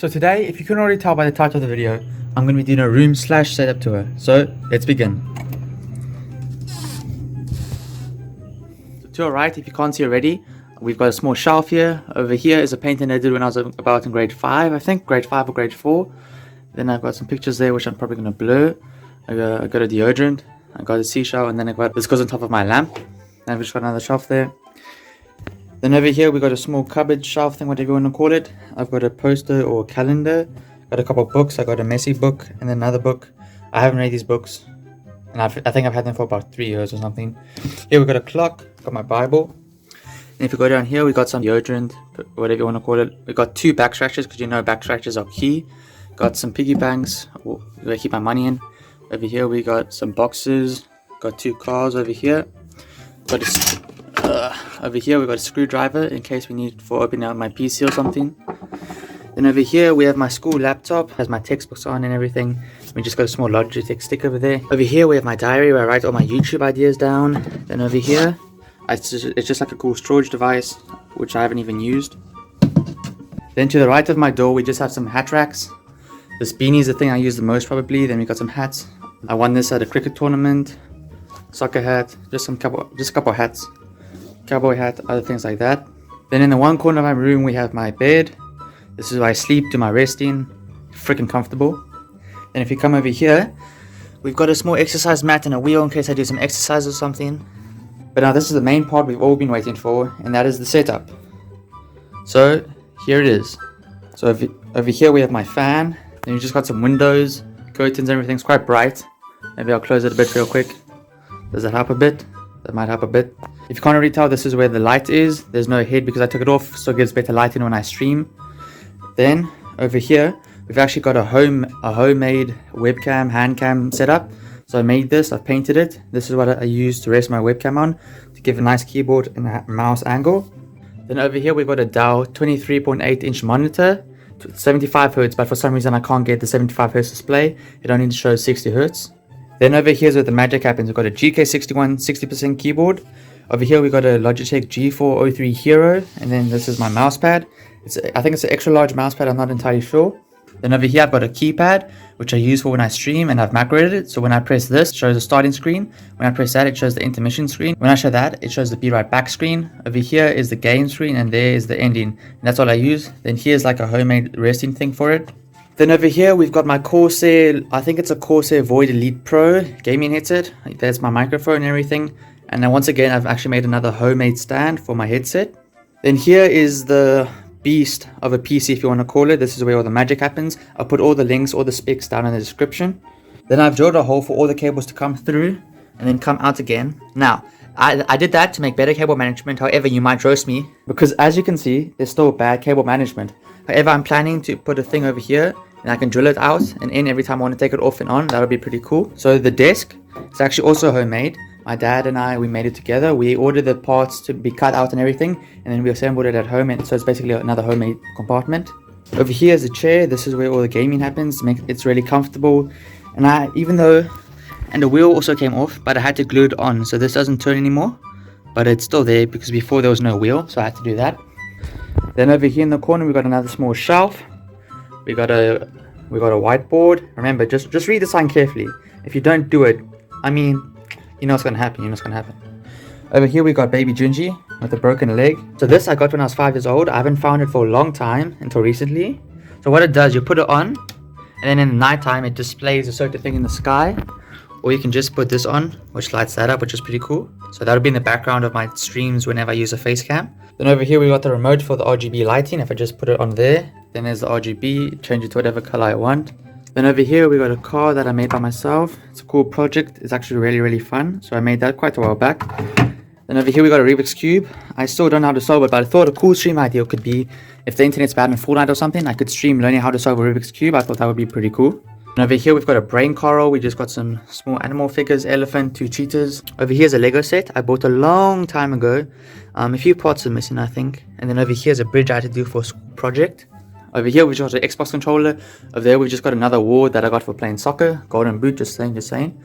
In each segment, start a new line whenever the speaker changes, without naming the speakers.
So today, if you couldn't already tell by the title of the video, I'm going to be doing a room / setup tour. So let's begin. So to our right, if you can't see already, we've got a small shelf here. Over here is a painting I did when I was about in grade 5, I think, grade 5 or grade 4. Then I've got some pictures there which I'm probably going to blur. I got a deodorant, I got a seashell, and then I got this goes on top of my lamp. And I've just got another shelf there. Then over here we got a small cupboard shelf thing, whatever you want to call it. I've got a poster or a calendar. Got a couple of books. I got a messy book and then another book. I haven't read these books, and I think I've had them for about 3 years or something. Here we got a clock. Got my Bible. And if you go down here, we got some deodorant, whatever you want to call it. We got 2 back scratchers because you know back scratchers are key. Got some piggy banks where I keep my money in. Over here we got some boxes. Got 2 cars over here. Over here we got a screwdriver in case we need for opening up my PC or something. Then over here we have my school laptop, has my textbooks on and everything. We just got a small Logitech stick over there. Over here we have my diary where I write all my YouTube ideas down. Then over here, it's just like a cool storage device, which I haven't even used. Then to the right of my door we just have some hat racks. This beanie is the thing I use the most probably. Then we got some hats. I won this at a cricket tournament. Soccer hat, just a couple hats. Cowboy hat, other things like that. Then in the one corner of my room we have my bed. This is where I sleep, do my resting. Freaking comfortable. Then if you come over here, we've got a small exercise mat and a wheel in case I do some exercise or something. But now this is the main part we've all been waiting for, and that is the setup. So here it is. So over here we have my fan. Then we just got some windows, curtains, everything's quite bright. Maybe I'll close it a bit real quick. Does that help a bit? That might help a bit. If you can't already tell, this is where the light is. There's no head because I took it off, so it gives better lighting when I stream. Then over here we've actually got a homemade webcam, hand cam setup. So I made this, I've painted it. This is what I use to rest my webcam on to give a nice keyboard and a mouse angle. Then over here we've got a Dell 23.8 inch monitor, 75 Hz, but for some reason I can't get the 75 Hz display. It only shows 60 Hz. Then over here is where the magic happens. We've got a GK61 60% keyboard. Over here we got a Logitech G403 Hero, and then this is my mouse pad. I think it's an extra large mouse pad, I'm not entirely sure. Then over here I've got a keypad, which I use for when I stream, and I've macroed it. So when I press this, it shows the starting screen. When I press that, it shows the intermission screen. When I show that, it shows the be right back screen. Over here is the game screen, and there is the ending. And that's all I use. Then here's like a homemade resting thing for it. Then over here we've got my Corsair, I think it's a Corsair Void Elite Pro gaming headset. There's my microphone and everything. And then once again I've actually made another homemade stand for my headset. Then here is the beast of a PC, if you want to call it. This is where all the magic happens. I'll put all the links, all the specs down in the description. Then I've drilled a hole for all the cables to come through and then come out again. Now I did that to make better cable management. However, you might roast me because as you can see there's still bad cable management. However, I'm planning to put a thing over here and I can drill it out and in every time I want to take it off and on. That would be pretty cool. So the desk is actually also homemade. My dad and I, we made it together. We ordered the parts to be cut out and everything, and then we assembled it at home, and so it's basically another homemade compartment. Over here is a chair. This is where all the gaming happens. It's really comfortable. And the wheel also came off, but I had to glue it on, so this doesn't turn anymore. But it's still there because before there was no wheel, so I had to do that. Then over here in the corner we got another small shelf. We got a whiteboard. Remember, just read the sign carefully. If you don't do it, I mean, you know what's gonna happen. Over here we got baby Junji with a broken leg. So this I got when I was 5 years old. I haven't found it for a long time until recently. So what it does, you put it on, and then in the night time it displays a certain thing in the sky. Or you can just put this on, which lights that up, which is pretty cool. So that'll be in the background of my streams whenever I use a face cam. Then over here we got the remote for the RGB lighting. If I just put it on there, then there's the RGB, change it to whatever color I want. Then over here we got a car that I made by myself. It's a cool project. It's actually really fun. So I made that quite a while back. Then over here we got a Rubik's Cube. I still don't know how to solve it, but I thought a cool stream idea could be if the internet's bad in Fortnite or something, I could stream learning how to solve a Rubik's Cube. I thought that would be pretty cool. And over here we've got a brain coral. We just got some small animal figures, elephant, 2 cheetahs. Over here's a Lego set I bought a long time ago. A few parts are missing, I think. And then over here's a bridge I had to do for a school project. Over here we've got an Xbox controller. Over there we've just got another award that I got for playing soccer. Golden boot, just saying.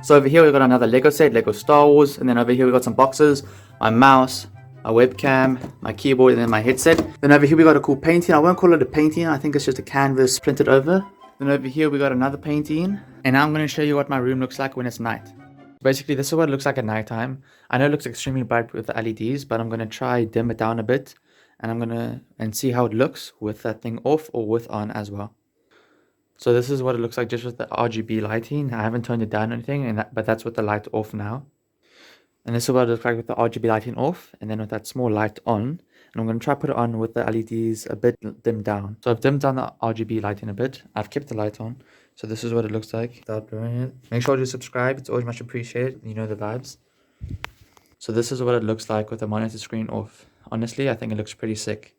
So over here we've got another Lego set, Lego Star Wars. And then over here we've got some boxes, my mouse, my webcam, my keyboard, and then my headset. Then over here we got a cool painting. I won't call it a painting, I think it's just a canvas printed over. Then over here we got another painting. And now I'm going to show you what my room looks like when it's night. Basically, this is what it looks like at nighttime. I know it looks extremely bright with the LEDs, but I'm going to try dim it down a bit. And I'm going to see how it looks with that thing off or with on as well. So this is what it looks like just with the RGB lighting. I haven't turned it down or anything, but that's with the light off now. And this is what it looks like with the RGB lighting off, and then with that small light on. And I'm going to try put it on with the LEDs a bit dimmed down. So I've dimmed down the RGB lighting a bit. I've kept the light on. So this is what it looks like without blurring it. Make sure to subscribe. It's always much appreciated. You know the vibes. So this is what it looks like with the monitor screen off. Honestly, I think it looks pretty sick.